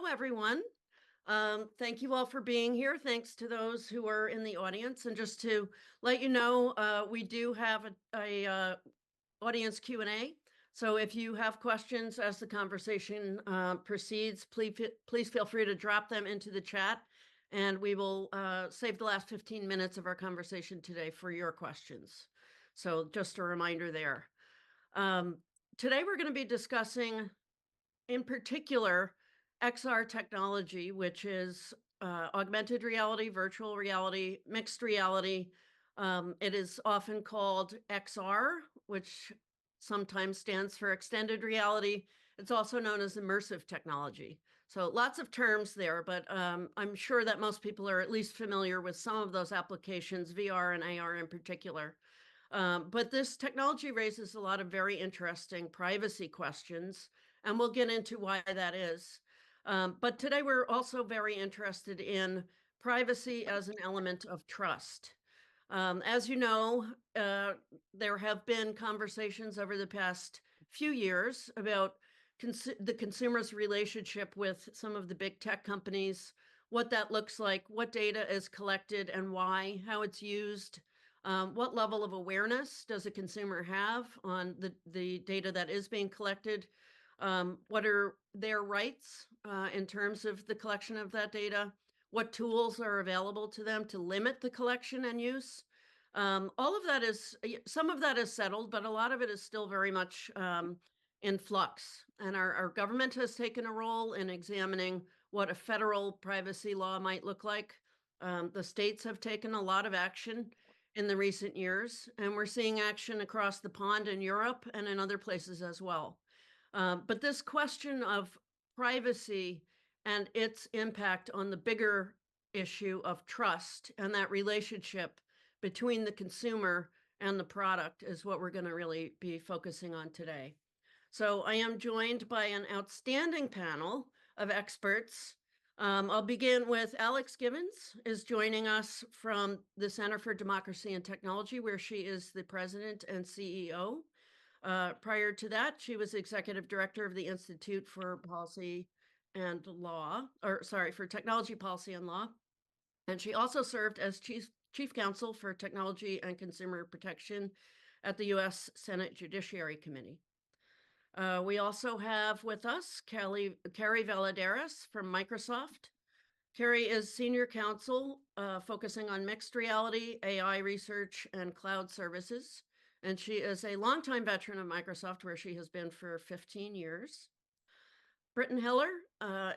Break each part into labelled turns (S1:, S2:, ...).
S1: everyone. Thank you all for being here. Thanks to those who are in the audience. And just to let you know, we do have a audience Q&A. So if you have questions as the conversation proceeds, please feel free to drop them into the chat, and we will save the last 15 minutes of our conversation today for your questions. So just a reminder there. Today we're going to be discussing, in particular, XR technology, which is augmented reality, virtual reality, mixed reality. It is often called XR, which sometimes stands for extended reality. It's also known as immersive technology. So lots of terms there, but I'm sure that most people are at least familiar with some of those applications, VR and AR in particular. But this technology raises a lot of very interesting privacy questions, and we'll get into why that is. But today we're also very interested in privacy as an element of trust. As you know, there have been conversations over the past few years about the consumer's relationship with some of the big tech companies, what that looks like, what data is collected and why, how it's used, what level of awareness does a consumer have on the data that is being collected, what are their rights in terms of the collection of that data, what tools are available to them to limit the collection and use. All of that is, some of that is settled, but a lot of it is still very much in flux. And our government has taken a role in examining what a federal privacy law might look like. The states have taken a lot of action in the recent years, and we're seeing action across the pond in Europe and in other places as well. But this question of privacy and its impact on the bigger issue of trust and that relationship between the consumer and the product is what we're going to really be focusing on today. So I am joined by an outstanding panel of experts. I'll begin with Alex Gibbons is joining us from the Center for Democracy and Technology, where she is the president and CEO. Prior to that, she was executive director of the Institute for Policy and Law, for Technology Policy and Law. And she also served as chief counsel for technology and consumer protection at the U.S. Senate Judiciary Committee. We also have with us Carrie Valladares from Microsoft. Carrie is senior counsel focusing on mixed reality, AI research, and cloud services. And she is a longtime veteran of Microsoft, where she has been for 15 years. Brittan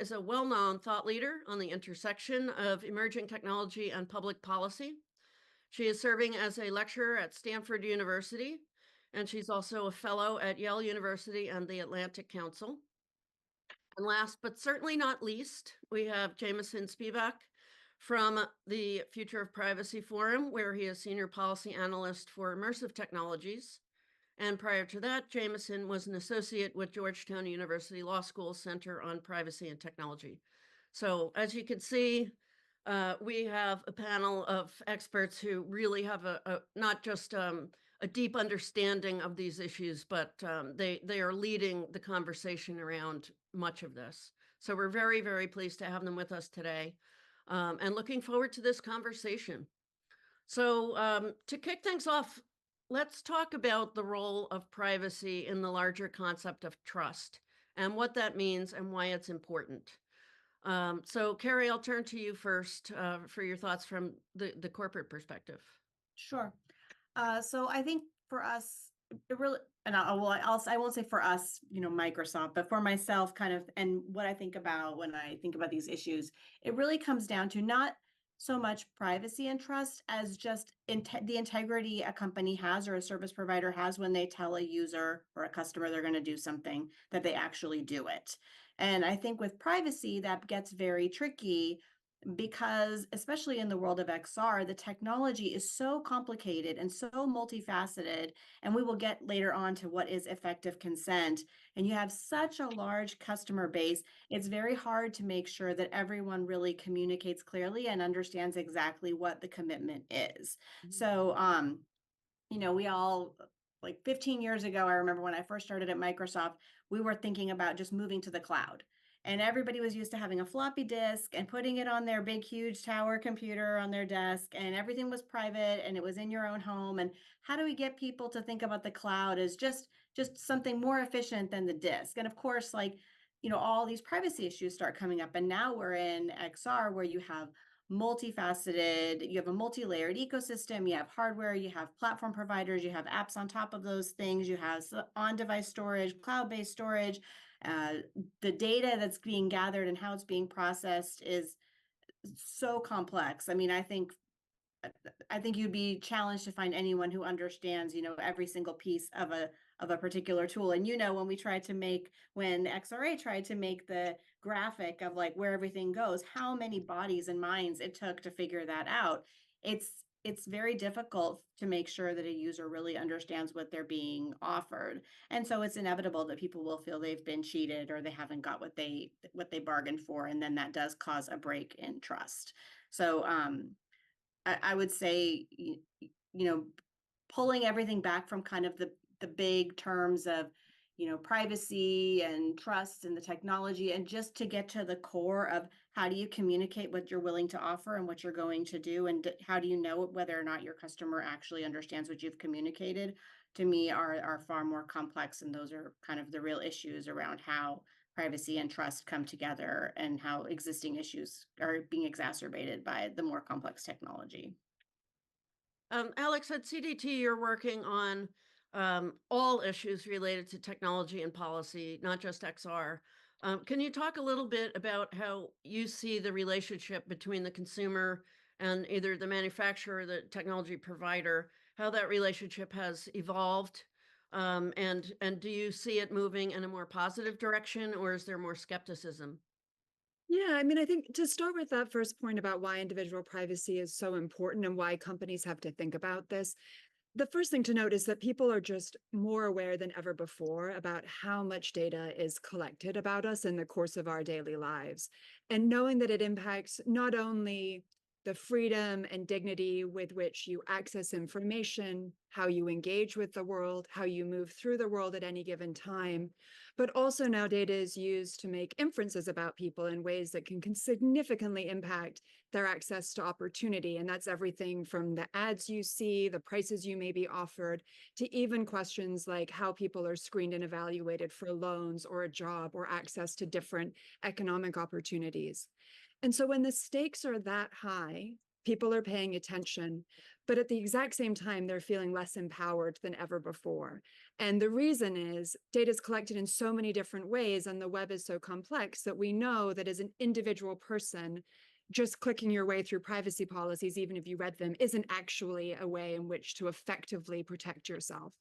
S1: is a well-known thought leader on the intersection of emerging technology and public policy. She is serving as a lecturer at Stanford University, and she's also a fellow at Yale University and the Atlantic Council. And last but certainly not least, we have Jameson Spivack from the Future of Privacy Forum, where he is senior policy analyst for immersive technologies. And prior to that, Jameson was an associate with Georgetown University Law School Center on Privacy and Technology. So as you can see, we have a panel of experts who really have not just a deep understanding of these issues, but they are leading the conversation around much of this. So we're very, very pleased to have them with us today, and looking forward to this conversation. So to kick things off, let's talk about the role of privacy in the larger concept of trust and what that means and why it's important. So Carrie, I'll turn to you first for your thoughts from the corporate perspective.
S2: Sure. So I think for us, it really, and I won't say for us, Microsoft, but for myself, kind of, and what I think about when I think about these issues, it really comes down to not so much privacy and trust as just the integrity a company has or a service provider has when they tell a user or a customer they're going to do something, that they actually do it. And I think with privacy, that gets very tricky because, especially in the world of XR, the technology is so complicated and so multifaceted, and we will get later on to what is effective consent. And you have such a large customer base, it's very hard to make sure that everyone really communicates clearly and understands exactly what the commitment is. Mm-hmm. So, we all, like 15 years ago, I remember when I first started at Microsoft, we were thinking about just moving to the cloud. And everybody was used to having a floppy disk and putting it on their big, huge tower computer on their desk, and everything was private and it was in your own home. And how do we get people to think about the cloud as just something more efficient than the disk? And of course, like, all these privacy issues start coming up. And now we're in XR where you have multifaceted, you have a multi-layered ecosystem, you have hardware, you have platform providers, you have apps on top of those things, you have on-device storage, cloud-based storage. The data that's being gathered and how it's being processed is so complex. I mean, I think you'd be challenged to find anyone who understands, every single piece of a particular tool. And when XRA tried to make the graphic of like where everything goes, how many bodies and minds it took to figure that out. It's very difficult to make sure that a user really understands what they're being offered. And so it's inevitable that people will feel they've been cheated or they haven't got what they bargained for. And then that does cause a break in trust. So I would say, pulling everything back from kind of the big terms of, privacy and trust and the technology, and just to get to the core of how do you communicate what you're willing to offer and what you're going to do, and how do you know whether or not your customer actually understands what you've communicated, to me are far more complex. And those are kind of the real issues around how privacy and trust come together and how existing issues are being exacerbated by the more complex technology.
S1: Alex, at CDT, you're working on all issues related to technology and policy, not just XR. Can you talk a little bit about how you see the relationship between the consumer and either the manufacturer or the technology provider, how that relationship has evolved? And do you see it moving in a more positive direction, or is there more skepticism?
S3: Yeah, I mean, I think to start with that first point about why individual privacy is so important and why companies have to think about this, the first thing to note is that people are just more aware than ever before about how much data is collected about us in the course of our daily lives. And knowing that it impacts not only the freedom and dignity with which you access information, how you engage with the world, how you move through the world at any given time, but also now data is used to make inferences about people in ways that can significantly impact their access to opportunity. And that's everything from the ads you see, the prices you may be offered, to even questions like how people are screened and evaluated for loans or a job or access to different economic opportunities. And so when the stakes are that high, people are paying attention, but at the exact same time, they're feeling less empowered than ever before. And the reason is data is collected in so many different ways, and the web is so complex that we know that as an individual person, just clicking your way through privacy policies, even if you read them, isn't actually a way in which to effectively protect yourself.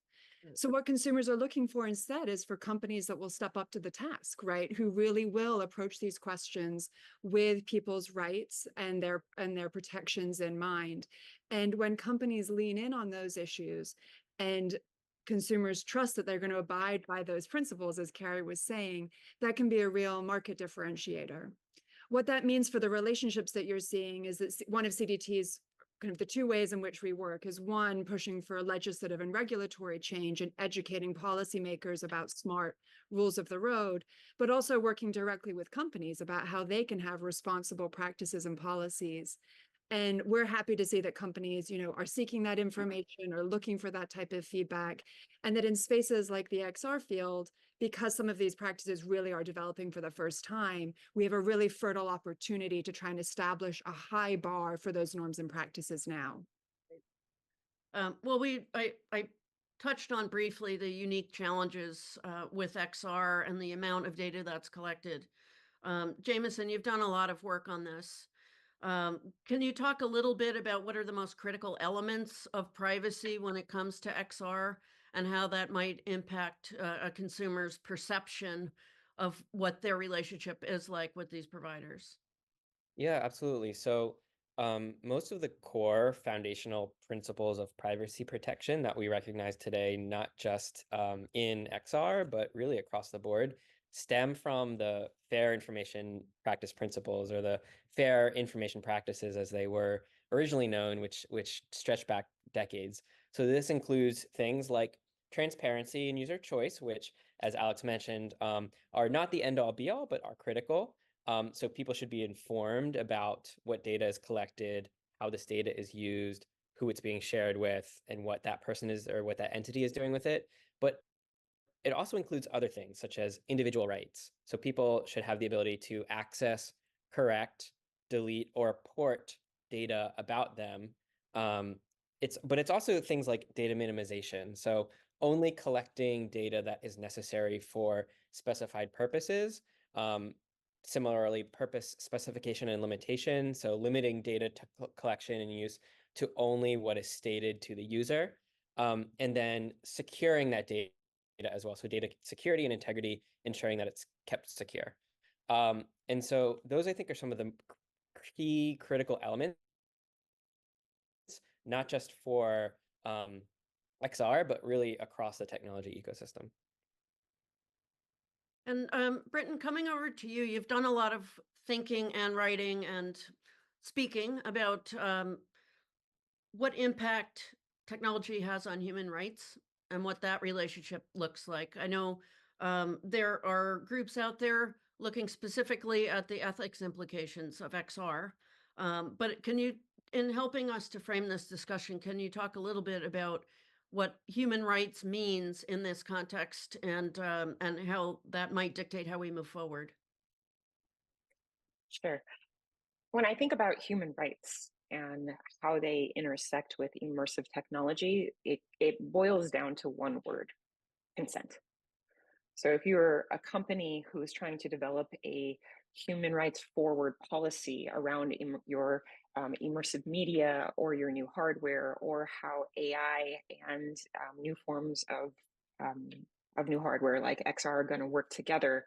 S3: So what consumers are looking for instead is for companies that will step up to the task, right? Who really will approach these questions with people's rights and their protections in mind. And when companies lean in on those issues and consumers trust that they're going to abide by those principles, as Carrie was saying, that can be a real market differentiator. What that means for the relationships that you're seeing is that one of CDT's kind of the two ways in which we work is one, pushing for legislative and regulatory change and educating policymakers about smart rules of the road, but also working directly with companies about how they can have responsible practices and policies. And we're happy to see that companies, are seeking that information or looking for that type of feedback. And that in spaces like the XR field, because some of these practices really are developing for the first time, we have a really fertile opportunity to try and establish a high bar for those norms and practices now.
S1: Well, I touched on briefly the unique challenges with XR and the amount of data that's collected. Jameson, you've done a lot of work on this. Can you talk a little bit about what are the most critical elements of privacy when it comes to XR and how that might impact a consumer's perception of what their relationship is like with these providers?
S4: Yeah, absolutely. So most of the core foundational principles of privacy protection that we recognize today, not just in XR, but really across the board, stem from the fair information practice principles, or the fair information practices as they were originally known, which stretch back decades. So this includes things like transparency and user choice, which as Alex mentioned, are not the end all be all, but are critical. So people should be informed about what data is collected, how this data is used, who it's being shared with, and what that person is or what that entity is doing with it. But it also includes other things such as individual rights. So people should have the ability to access, correct, delete, or port data about them. But it's also things like data minimization. So only collecting data that is necessary for specified purposes. Similarly, purpose specification and limitation. So limiting data to collection and use to only what is stated to the user. And then securing that data as well. So data security and integrity, ensuring that it's kept secure. And so those, I think, are some of the key critical elements, not just for XR, but really across the technology ecosystem.
S1: And Brittan, coming over to you, you've done a lot of thinking and writing and speaking about what impact technology has on human rights and what that relationship looks like. I know there are groups out there looking specifically at the ethics implications of XR. But can you, in helping us to frame this discussion, can you talk a little bit about what human rights means in this context and how that might dictate how we move forward?
S5: Sure. When I think about human rights and how they intersect with immersive technology, it boils down to one word: consent. So if you're a company who's trying to develop a human rights forward policy around your immersive media or your new hardware, or how AI and new forms of new hardware like XR are going to work together,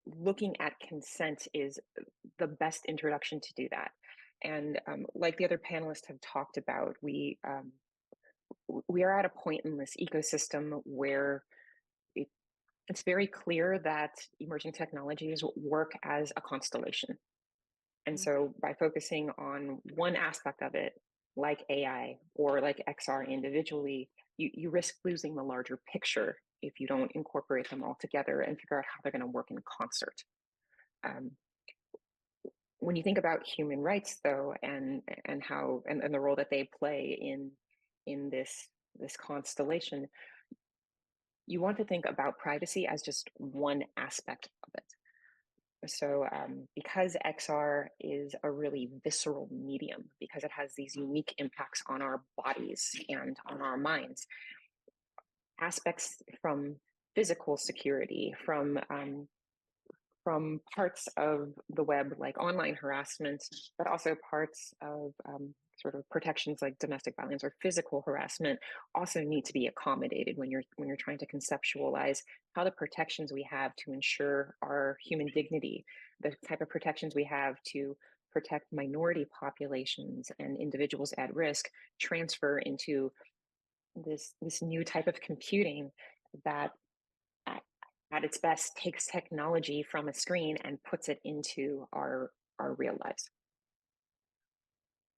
S5: looking at consent is the best introduction to do that. And like the other panelists have talked about, we are at a point in this ecosystem where it's very clear that emerging technologies work as a constellation. And so by focusing on one aspect of it, like AI or like XR individually, you risk losing the larger picture if you don't incorporate them all together and figure out how they're going to work in concert. When you think about human rights, though, and how and the role that they play in this constellation, you want to think about privacy as just one aspect of it. So because XR is a really visceral medium, because it has these unique impacts on our bodies and on our minds, aspects from physical security, from parts of the web like online harassment, but also parts of sort of protections like domestic violence or physical harassment also need to be accommodated when you're trying to conceptualize how the protections we have to ensure our human dignity, the type of protections we have to protect minority populations and individuals at risk, transfer into this new type of computing that at its best takes technology from a screen and puts it into our real lives.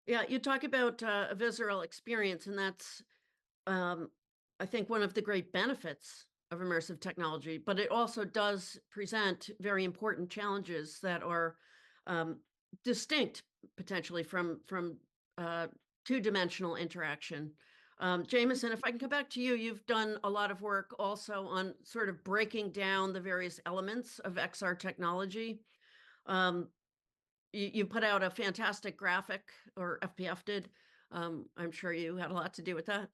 S1: Yeah, you talk about a visceral experience, and that's, I think, one of the great benefits of immersive technology, but it also does present very important challenges that are distinct potentially from two-dimensional interaction. Jameson, if I can come back to you, you've done a lot of work also on sort of breaking down the various elements of XR technology. You put out a fantastic graphic, or FPF did. I'm sure you had a lot to do with that.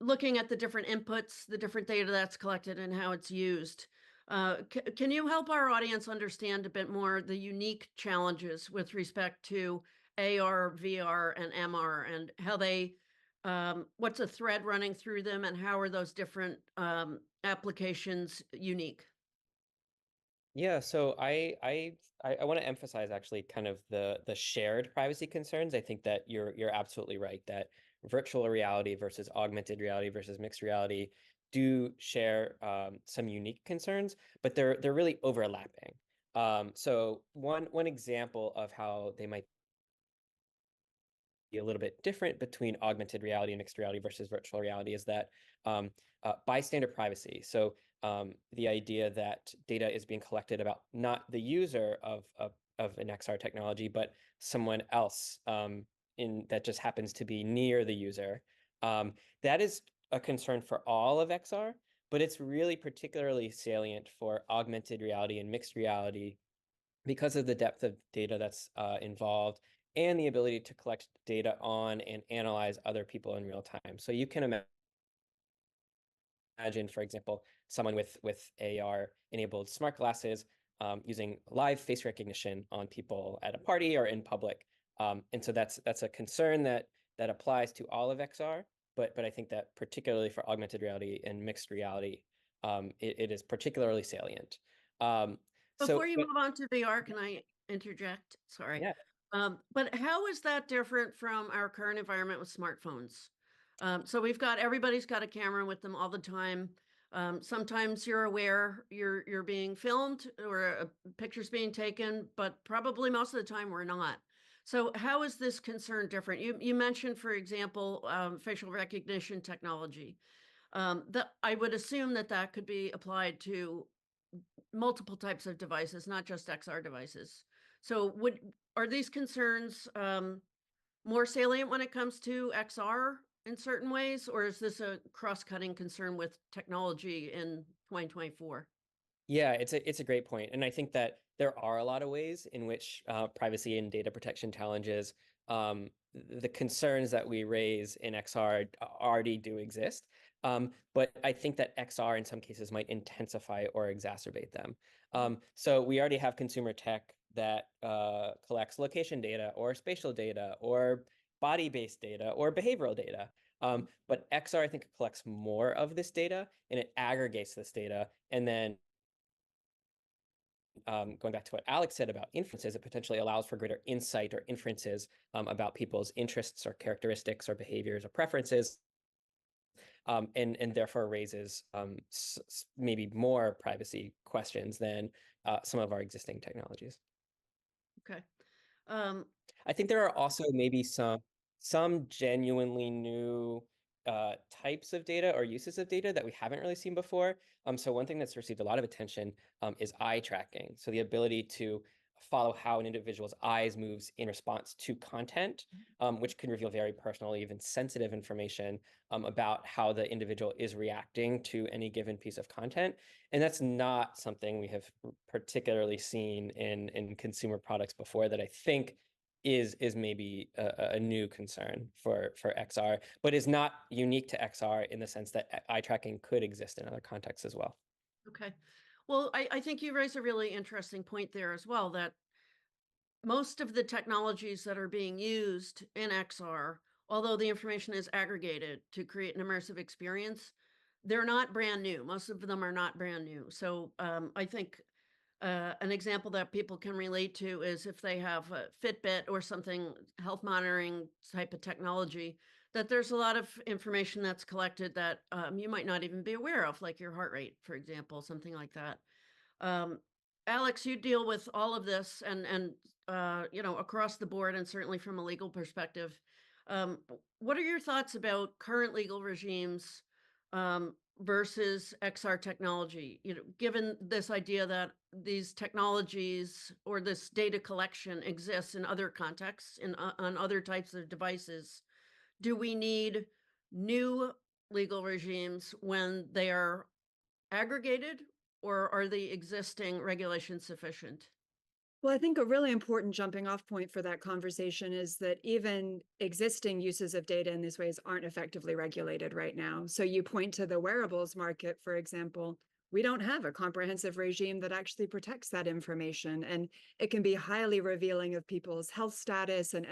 S1: Looking at the different inputs, the different data that's collected and how it's used. Can you help our audience understand a bit more the unique challenges with respect to AR, VR, and MR, and how they, what's a thread running through them, and how are those different applications unique?
S4: Yeah, so I want to emphasize actually kind of the shared privacy concerns. I think that you're absolutely right that virtual reality versus augmented reality versus mixed reality do share some unique concerns, but they're really overlapping. So one example of how they might be a little bit different between augmented reality and mixed reality versus virtual reality is that bystander privacy. So the idea that data is being collected about not the user of an XR technology, but someone else that just happens to be near the user. That is a concern for all of XR, but it's really particularly salient for augmented reality and mixed reality because of the depth of data that's involved and the ability to collect data on and analyze other people in real time. So you can imagine, for example, someone with AR-enabled smart glasses using live face recognition on people at a party or in public. And so that's a concern that applies to all of XR, but I think that particularly for augmented reality and mixed reality, it is particularly salient.
S1: Before you move on to VR, can I interject? Sorry.
S4: Yeah.
S1: But how is that different from our current environment with smartphones? So everybody's got a camera with them all the time. Sometimes you're aware you're being filmed or a picture's being taken, but probably most of the time we're not. So how is this concern different? You mentioned, for example, facial recognition technology. That I would assume that could be applied to multiple types of devices, not just XR devices. So are these concerns more salient when it comes to XR in certain ways, or is this a cross-cutting concern with technology in 2024?
S4: Yeah, it's a great point. And I think that there are a lot of ways in which privacy and data protection challenges, the concerns that we raise in XR already do exist. But I think that XR in some cases might intensify or exacerbate them. So we already have consumer tech that collects location data or spatial data or body-based data or behavioral data. But XR, I think, collects more of this data and it aggregates this data. And then going back to what Alex said about inferences, it potentially allows for greater insight or inferences about people's interests or characteristics or behaviors or preferences. And therefore raises maybe more privacy questions than some of our existing technologies.
S1: Okay.
S4: I think there are also maybe some genuinely new types of data or uses of data that we haven't really seen before. So one thing that's received a lot of attention is eye tracking. So the ability to follow how an individual's eyes moves in response to content, which can reveal very personal, even sensitive information about how the individual is reacting to any given piece of content. And that's not something we have particularly seen in consumer products before that I think is maybe a new concern for XR, but is not unique to XR in the sense that eye tracking could exist in other contexts as well.
S1: Okay. Well, I think you raise a really interesting point there as well, that most of the technologies that are being used in XR, although the information is aggregated to create an immersive experience, they're not brand new. Most of them are not brand new. So I think an example that people can relate to is if they have a Fitbit or something, health monitoring type of technology, that there's a lot of information that's collected that you might not even be aware of, like your heart rate, for example, something like that. Alex, you deal with all of this and across the board, and certainly from a legal perspective. What are your thoughts about current legal regimes versus XR technology? Given this idea that these technologies or this data collection exists in other contexts, on other types of devices, do we need new legal regimes when they are aggregated, or are the existing regulations sufficient?
S3: Well, I think a really important jumping off point for that conversation is that even existing uses of data in these ways aren't effectively regulated right now. So you point to the wearables market, for example. We don't have a comprehensive regime that actually protects that information. And it can be highly revealing of people's health status and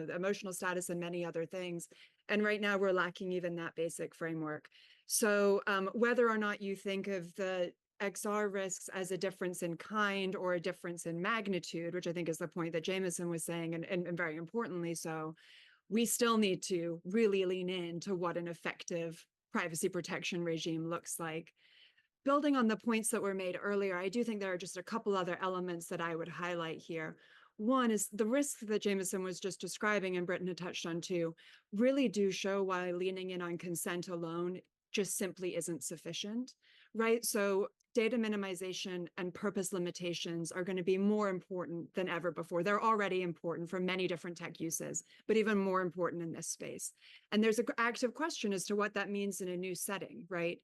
S3: emotional status and many other things. And right now we're lacking even that basic framework. So whether or not you think of the XR risks as a difference in kind or a difference in magnitude, which I think is the point that Jameson was saying, and very importantly so, we still need to really lean into what an effective privacy protection regime looks like. Building on the points that were made earlier, I do think there are just a couple other elements that I would highlight here. One is the risks that Jameson was just describing and Brittan had touched on too, really do show why leaning in on consent alone just simply isn't sufficient, right? So data minimization and purpose limitations are going to be more important than ever before. They're already important for many different tech uses, but even more important in this space. And there's an active question as to what that means in a new setting, right?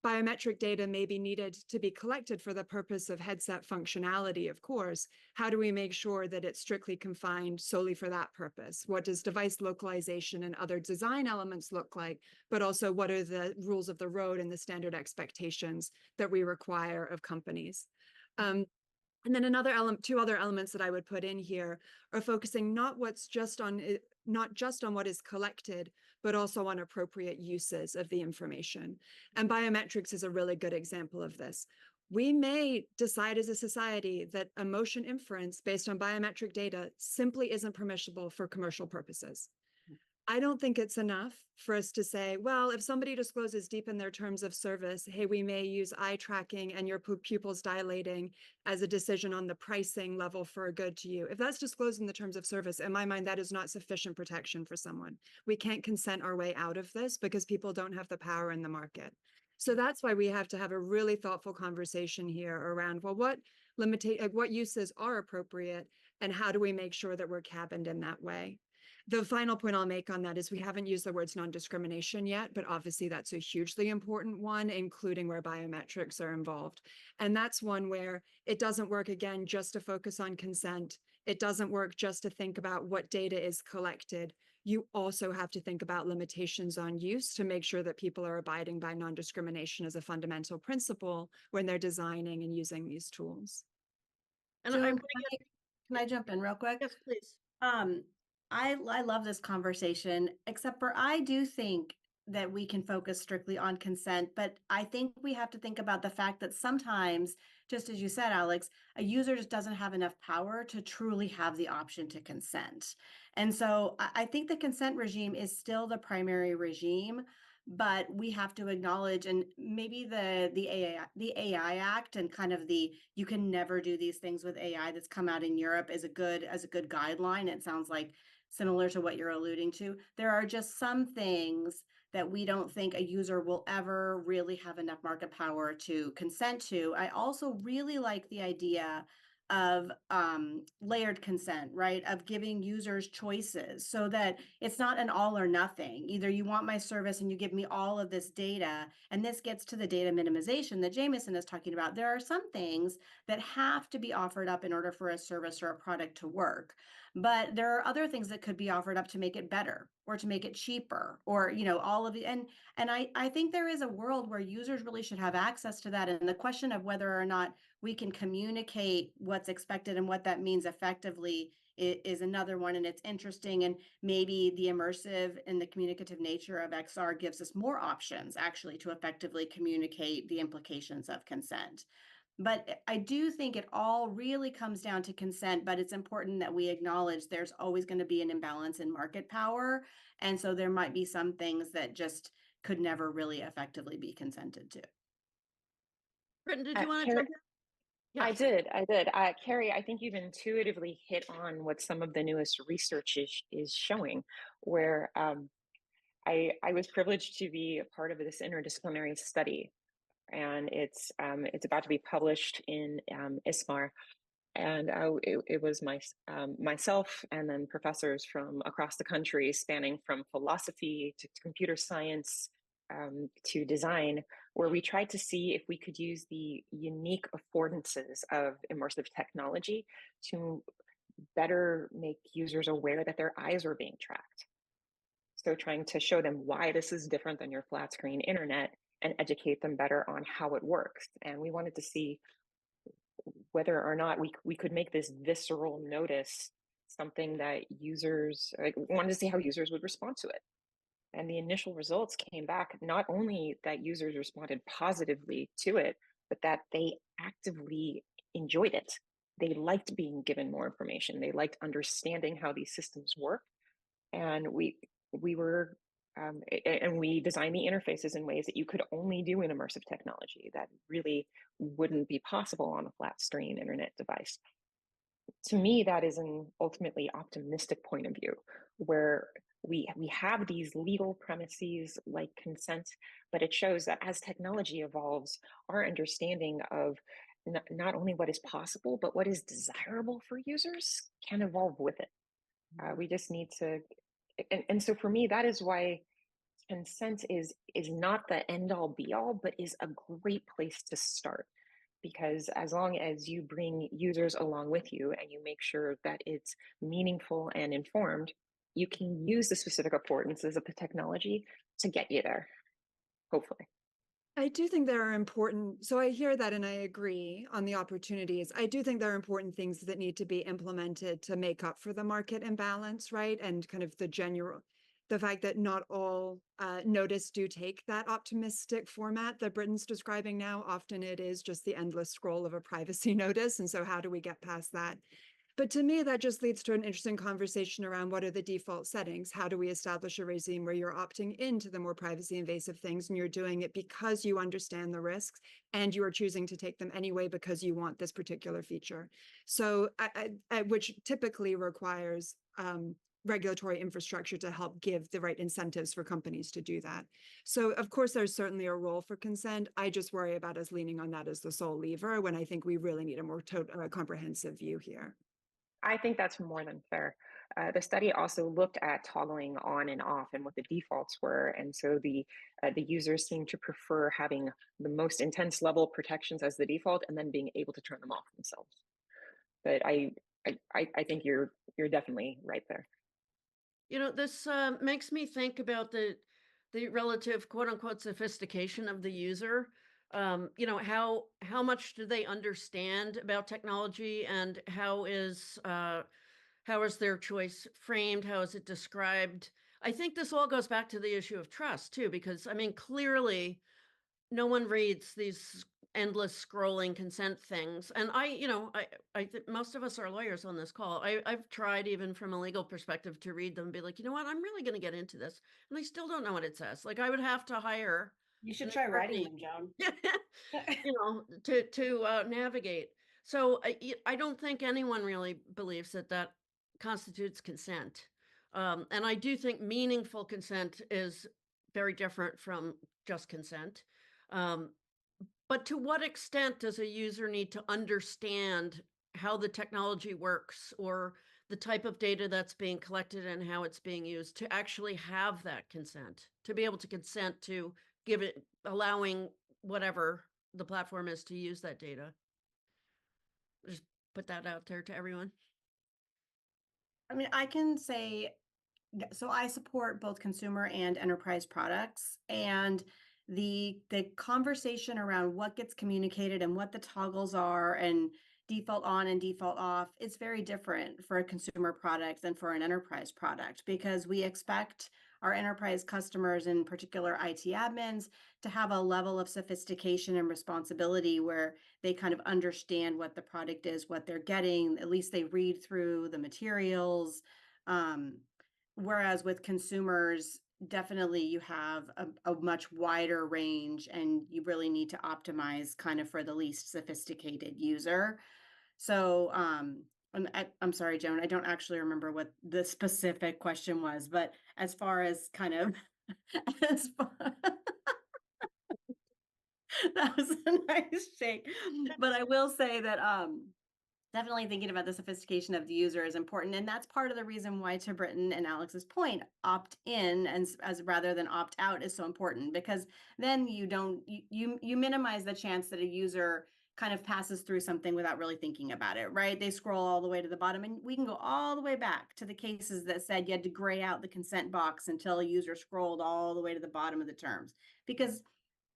S3: Biometric data may be needed to be collected for the purpose of headset functionality, of course. How do we make sure that it's strictly confined solely for that purpose? What does device localization and other design elements look like? But also, what are the rules of the road and the standard expectations that we require of companies? And then two other elements that I would put in here are focusing not just on what is collected, but also on appropriate uses of the information. And biometrics is a really good example of this. We may decide as a society that emotion inference based on biometric data simply isn't permissible for commercial purposes. I don't think it's enough for us to say, well, if somebody discloses deep in their terms of service, hey, we may use eye tracking and your pupils dilating as a decision on the pricing level for a good to you. If that's disclosed in the terms of service, in my mind, that is not sufficient protection for someone. We can't consent our way out of this because people don't have the power in the market. So that's why we have to have a really thoughtful conversation here around, well, what uses are appropriate and how do we make sure that we're cabined in that way? The final point I'll make on that is we haven't used the words non-discrimination yet, but obviously that's a hugely important one, including where biometrics are involved. And that's one where it doesn't work, again, just to focus on consent. It doesn't work just to think about what data is collected. You also have to think about limitations on use to make sure that people are abiding by non-discrimination as a fundamental principle when they're designing and using these tools.
S1: And
S2: Joan,
S1: I'm
S2: can I jump in real quick?
S1: yes, please.
S2: I love this conversation, except for I do think that we can focus strictly on consent, but I think we have to think about the fact that sometimes, just as you said, Alex, a user just doesn't have enough power to truly have the option to consent. And so I think the consent regime is still the primary regime, but we have to acknowledge, and maybe the AI Act and kind of the you can never do these things with AI that's come out in Europe is a good guideline. It sounds like similar to what you're alluding to. There are just some things that we don't think a user will ever really have enough market power to consent to. I also really like the idea of layered consent, right? Of giving users choices so that it's not an all or nothing. Either you want my service and you give me all of this data, and this gets to the data minimization that Jameson is talking about. There are some things that have to be offered up in order for a service or a product to work. But there are other things that could be offered up to make it better or to make it cheaper or, all of it. And I think there is a world where users really should have access to that. And the question of whether or not we can communicate what's expected and what that means effectively is another one. And it's interesting. And maybe the immersive and the communicative nature of XR gives us more options actually to effectively communicate the implications of consent. But I do think it all really comes down to consent, but it's important that we acknowledge there's always going to be an imbalance in market power. And so there might be some things that just could never really effectively be consented to.
S1: Brittan, did you want to
S5: Carrie,
S1: jump in? Yeah.
S5: I did. Carrie, I think you've intuitively hit on what some of the newest research is showing, where I was privileged to be a part of this interdisciplinary study, and it's about to be published in ISMAR, and it was myself and then professors from across the country, spanning from philosophy to computer science to design, where we tried to see if we could use the unique affordances of immersive technology to better make users aware that their eyes are being tracked. So trying to show them why this is different than your flat screen internet and educate them better on how it works. And we wanted to see whether or not we could make this visceral notice something that users wanted to see how users would respond to it. And the initial results came back not only that users responded positively to it, but that they actively enjoyed it. They liked being given more information. They liked understanding how these systems work. And we designed the interfaces in ways that you could only do in immersive technology that really wouldn't be possible on a flat screen internet device. To me, that is an ultimately optimistic point of view, where we have these legal premises like consent, but it shows that as technology evolves, our understanding of not only what is possible, but what is desirable for users can evolve with it. We just need to, and so for me, that is why consent is not the end all be all, but is a great place to start. Because as long as you bring users along with you and you make sure that it's meaningful and informed, you can use the specific affordances of the technology to get you there, hopefully.
S3: I do think there are important, so I hear that and I agree on the opportunities. I do think there are important things that need to be implemented to make up for the market imbalance, right? And kind of the fact that not all notice do take that optimistic format that Brittan's describing now. Often it is just the endless scroll of a privacy notice. And so how do we get past that? But to me, that just leads to an interesting conversation around what are the default settings? How do we establish a regime where you're opting into the more privacy invasive things and you're doing it because you understand the risks and you are choosing to take them anyway because you want this particular feature? So, which typically requires regulatory infrastructure to help give the right incentives for companies to do that. So of course, there's certainly a role for consent. I just worry about us leaning on that as the sole lever when I think we really need a more comprehensive view here.
S5: I think that's more than fair. The study also looked at toggling on and off and what the defaults were, and so the users seem to prefer having the most intense level of protections as the default, and then being able to turn them off themselves. But I think you're definitely right there.
S1: You know, this makes me think about the relative quote unquote sophistication of the user. You know, how much do they understand about technology, and how is their choice framed? How is it described? I think this all goes back to the issue of trust too, because I mean, clearly no one reads these endless scrolling consent things. And I think most of us are lawyers on this call. I've tried even from a legal perspective to read them and be like, you know what, I'm really going to get into this. And I still don't know what it says. Like I would have to hire.
S2: You should try writing them, Joan.
S1: You know, to navigate. So I don't think anyone really believes that constitutes consent. And I do think meaningful consent is very different from just consent. But to what extent does a user need to understand how the technology works or the type of data that's being collected and how it's being used to actually have that consent, to be able to consent to allowing whatever the platform is to use that data? Just put that out there to everyone.
S2: I mean, I can say, so I support both consumer and enterprise products, and the conversation around what gets communicated and what the toggles are and default on and default off, it's very different for a consumer product than for an enterprise product, because we expect our enterprise customers, in particular IT admins, to have a level of sophistication and responsibility where they kind of understand what the product is, what they're getting, at least they read through the materials. Whereas with consumers, definitely you have a much wider range and you really need to optimize kind of for the least sophisticated user. So, I'm sorry, Joan, I don't actually remember what the specific question was, but as far as kind of, as far, that was a nice shake. But I will say that, definitely thinking about the sophistication of the user is important. And that's part of the reason why, to Brittan and Alex's point, opt in and as rather than opt out is so important, because then you minimize the chance that a user kind of passes through something without really thinking about it, right? They scroll all the way to the bottom, and we can go all the way back to the cases that said you had to gray out the consent box until a user scrolled all the way to the bottom of the terms. Because,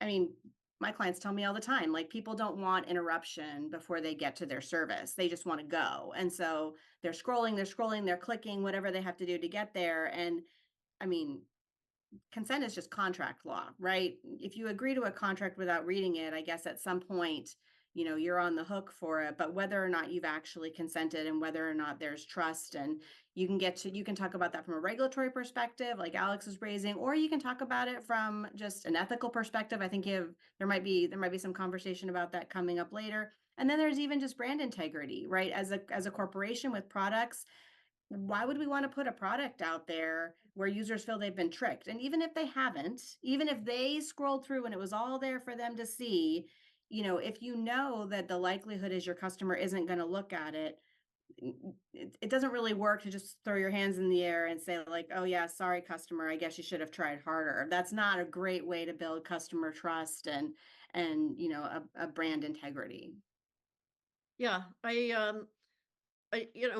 S2: I mean, my clients tell me all the time, like, people don't want interruption before they get to their service. They just want to go. And so they're scrolling, they're clicking, whatever they have to do to get there. And I mean, consent is just contract law, right? If you agree to a contract without reading it, I guess at some point, you're on the hook for it. But whether or not you've actually consented and whether or not there's trust, and you can talk about that from a regulatory perspective, like Alex is raising, or you can talk about it from just an ethical perspective. I think there might be some conversation about that coming up later. And then there's even just brand integrity, right? As a corporation with products, why would we want to put a product out there where users feel they've been tricked? And even if they haven't, even if they scrolled through and it was all there for them to see, if you know that the likelihood is your customer isn't going to look at it, it doesn't really work to just throw your hands in the air and say like, oh yeah, sorry customer, I guess you should have tried harder. That's not a great way to build customer trust and a brand integrity.
S1: Yeah,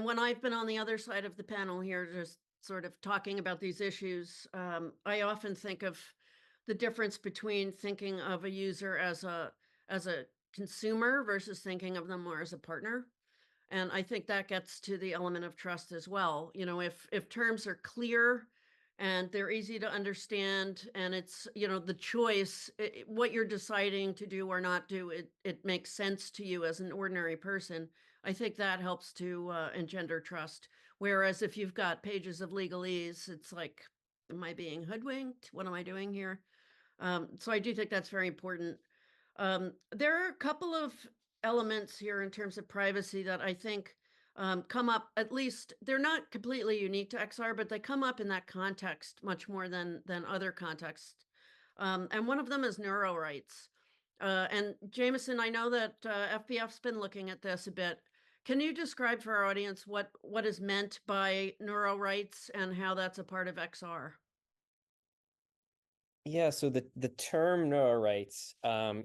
S1: when I've been on the other side of the panel here, just sort of talking about these issues, I often think of the difference between thinking of a user as a consumer versus thinking of them more as a partner. And I think that gets to the element of trust as well. If terms are clear and they're easy to understand, and it's, the choice, what you're deciding to do or not do, it makes sense to you as an ordinary person. I think that helps to engender trust. Whereas if you've got pages of legalese, it's like, am I being hoodwinked? What am I doing here? So I do think that's very important. There are a couple of elements here in terms of privacy that I think come up, at least they're not completely unique to XR, but they come up in that context much more than other contexts. And one of them is neuro rights. And Jameson, I know that FPF's been looking at this a bit. Can you describe for our audience what is meant by neuro rights and how that's a part of XR?
S4: Yeah, so the term neuro rights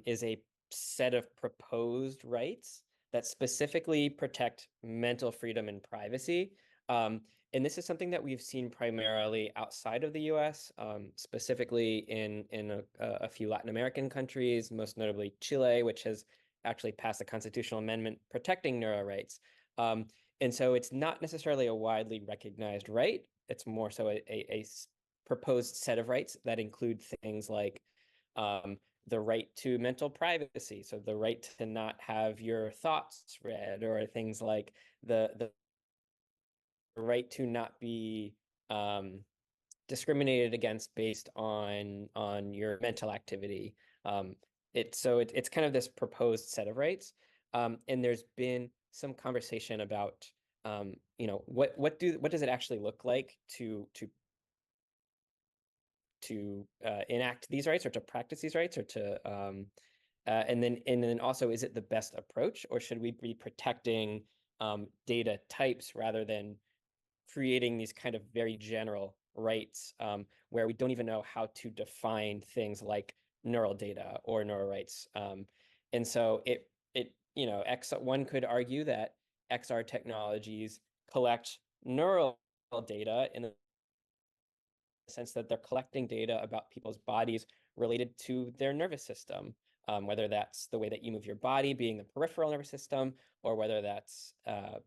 S4: is a set of proposed rights that specifically protect mental freedom and privacy. And this is something that we've seen primarily outside of the US, specifically in a few Latin American countries, most notably Chile, which has actually passed a constitutional amendment protecting neuro rights. And so it's not necessarily a widely recognized right. It's more so a proposed set of rights that include things like the right to mental privacy, so the right to not have your thoughts read, or things like the right to not be discriminated against based on your mental activity. It's kind of this proposed set of rights, and there's been some conversation about what does it actually look like to enact these rights, or to practice these rights, or to and then also, is it the best approach, or should we be protecting data types rather than creating these kind of very general rights where we don't even know how to define things like neural data or neural rights? And so one could argue that XR technologies collect neural data in the sense that they're collecting data about people's bodies related to their nervous system, whether that's the way that you move your body being the peripheral nervous system, or whether that's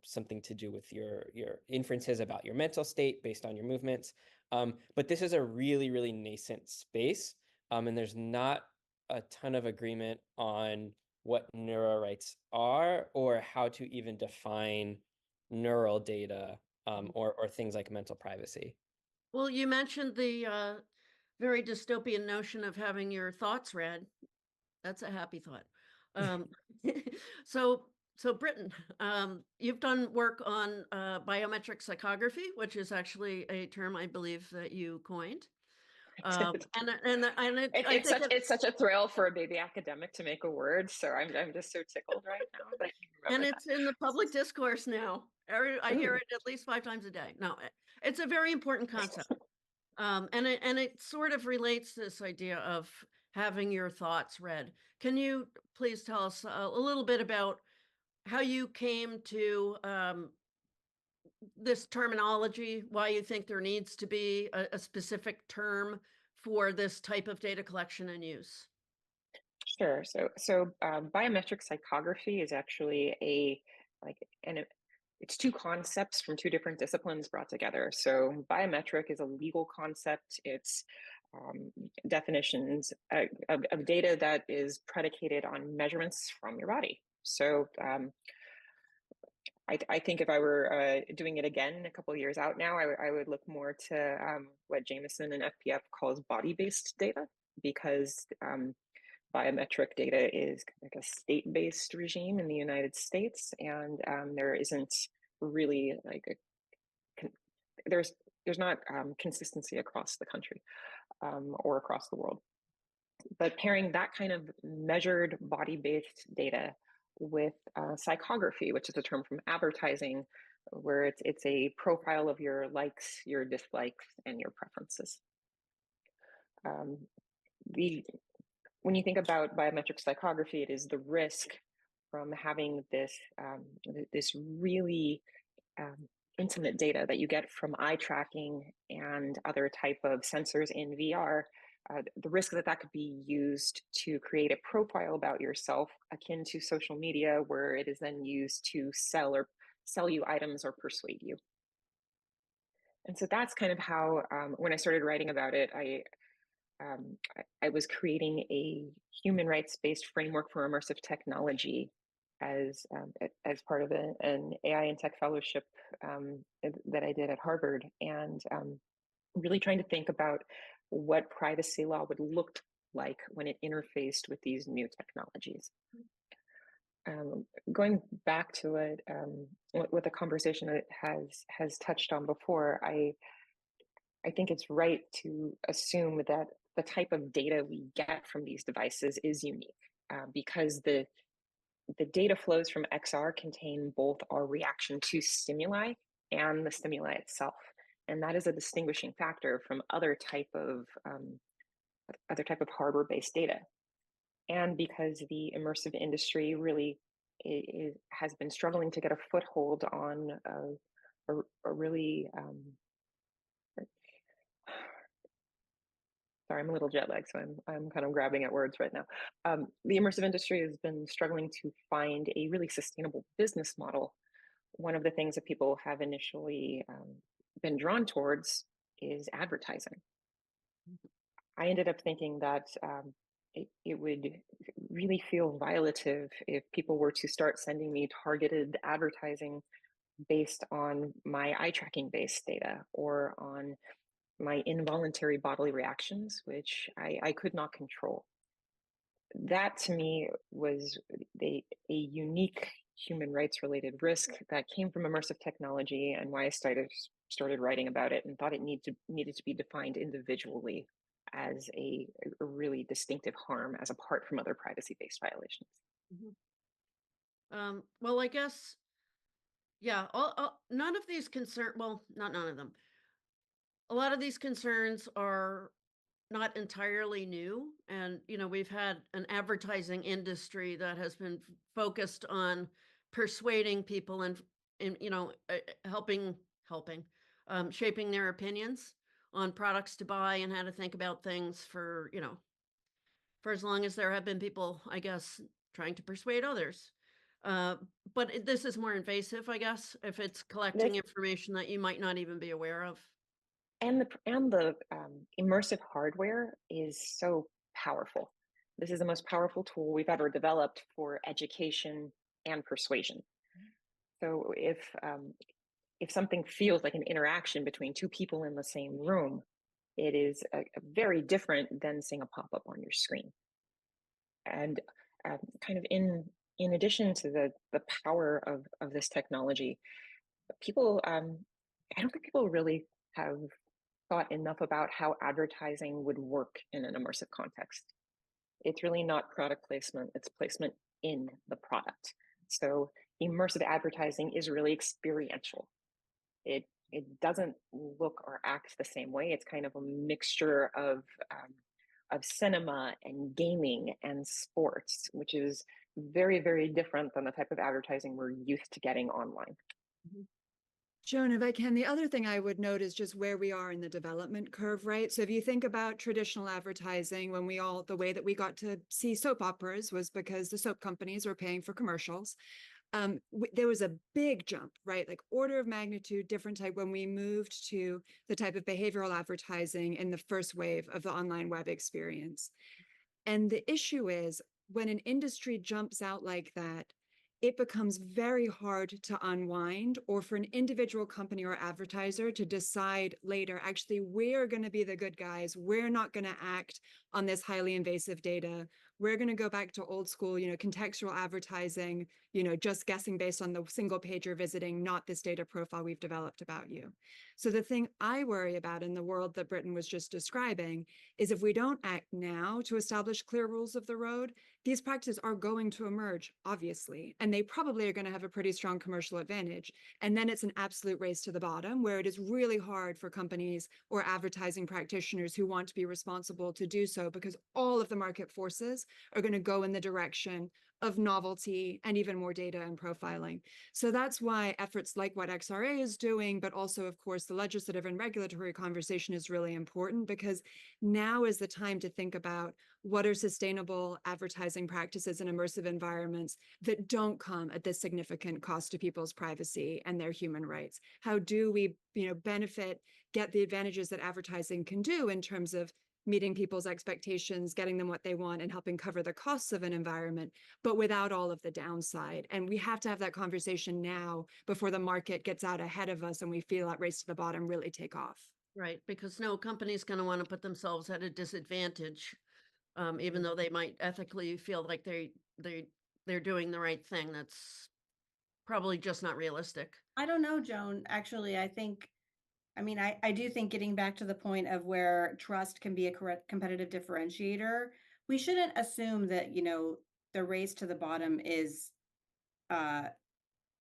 S4: something to do with your inferences about your mental state based on your movements. But this is a really, really nascent space, and there's not a ton of agreement on what neuro rights are, or how to even define neural data, or things like mental privacy.
S1: Well, you mentioned the very dystopian notion of having your thoughts read. That's a happy thought. So Brittan, you've done work on biometric psychography, which is actually a term I believe that you coined.
S5: It's such a thrill for a baby academic to make a word. So I'm just so tickled right now that I can remember
S1: it's in the public discourse now. I hear it at least 5 times a day. No, it's a very important concept. And it sort of relates to this idea of having your thoughts read. Can you please tell us a little bit about how you came to this terminology, why you think there needs to be a specific term for this type of data collection and use?
S5: Sure. So biometric psychography is actually it's two concepts from two different disciplines brought together. So biometric is a legal concept. It's definitions of data that is predicated on measurements from your body. So I think if I were doing it again a couple of years out now, I would look more to what Jameson and FPF calls body-based data, because biometric data is like a state-based regime in the United States, and there isn't really like there's not consistency across the country or across the world. But pairing that kind of measured body-based data with psychography, which is a term from advertising, where it's a profile of your likes, your dislikes, and your preferences. When you think about biometric psychography, it is the risk from having this this really intimate data that you get from eye tracking and other type of sensors in VR. The risk that could be used to create a profile about yourself akin to social media, where it is then used to sell you items or persuade you. And so that's kind of how, when I started writing about it, I was creating a human rights-based framework for immersive technology as part of an AI and tech fellowship that I did at Harvard, and really trying to think about what privacy law would look like when it interfaced with these new technologies. Going back to it, what the conversation that has touched on before, I think it's right to assume that the type of data we get from these devices is unique, because the data flows from XR contain both our reaction to stimuli and the stimuli itself. And that is a distinguishing factor from other type of hardware-based data. And because the immersive industry really has been struggling to get a foothold on a really sorry, I'm a little jet lagged, so I'm kind of grabbing at words right now. The immersive industry has been struggling to find a really sustainable business model. One of the things that people have initially been drawn towards is advertising. I ended up thinking that it would really feel violative if people were to start sending me targeted advertising based on my eye tracking based data or on my involuntary bodily reactions, which I could not control. That to me was a unique human rights related risk that came from immersive technology, and why I started writing about it and thought it needed to be defined individually as a really distinctive harm as apart from other privacy-based violations.
S1: Mm-hmm. Well, I guess, yeah, none of these well, not none of them. A lot of these concerns are not entirely new. And, we've had an advertising industry that has been focused on persuading people and helping, shaping their opinions on products to buy and how to think about things for as long as there have been people, I guess, trying to persuade others. But this is more invasive, I guess, if it's collecting information that you might not even be aware of.
S5: And the immersive hardware is so powerful. This is the most powerful tool we've ever developed for education and persuasion. So if something feels like an interaction between two people in the same room, it is a very different than seeing a pop-up on your screen. And kind of in addition to the power of this technology, people, I don't think people really have thought enough about how advertising would work in an immersive context. It's really not product placement, it's placement in the product. So immersive advertising is really experiential. It doesn't look or act the same way. It's kind of a mixture of cinema and gaming and sports, which is very, very different than the type of advertising we're used to getting online.
S3: Mm-hmm. Joan, if I can, the other thing I would note is just where we are in the development curve, right? So if you think about traditional advertising, when the way that we got to see soap operas was because the soap companies were paying for commercials. There was a big jump, right? Like order of magnitude, different type when we moved to the type of behavioral advertising in the first wave of the online web experience. And the issue is when an industry jumps out like that, it becomes very hard to unwind, or for an individual company or advertiser to decide later, actually, we're going to be the good guys. We're not going to act on this highly invasive data. we're going to go back to old school, contextual advertising, just guessing based on the single page you're visiting, not this data profile we've developed about you. So the thing I worry about in the world that Brittan was just describing is if we don't act now to establish clear rules of the road, these practices are going to emerge, obviously, and they probably are going to have a pretty strong commercial advantage. And then it's an absolute race to the bottom where it is really hard for companies or advertising practitioners who want to be responsible to do so, because all of the market forces are going to go in the direction of novelty and even more data and profiling. So that's why efforts like what XRA is doing, but also, of course, the legislative and regulatory conversation is really important, because now is the time to think about what are sustainable advertising practices in immersive environments that don't come at this significant cost to people's privacy and their human rights. How do we, benefit, get the advantages that advertising can do in terms of meeting people's expectations, getting them what they want, and helping cover the costs of an environment, but without all of the downside. And we have to have that conversation now before the market gets out ahead of us and we feel that race to the bottom really take off.
S1: Right, because no company's going to want to put themselves at a disadvantage, even though they might ethically feel like they're doing the right thing. That's probably just not realistic.
S2: I don't know, Joan. Actually, I do think getting back to the point of where trust can be a correct competitive differentiator, we shouldn't assume that, the race to the bottom is,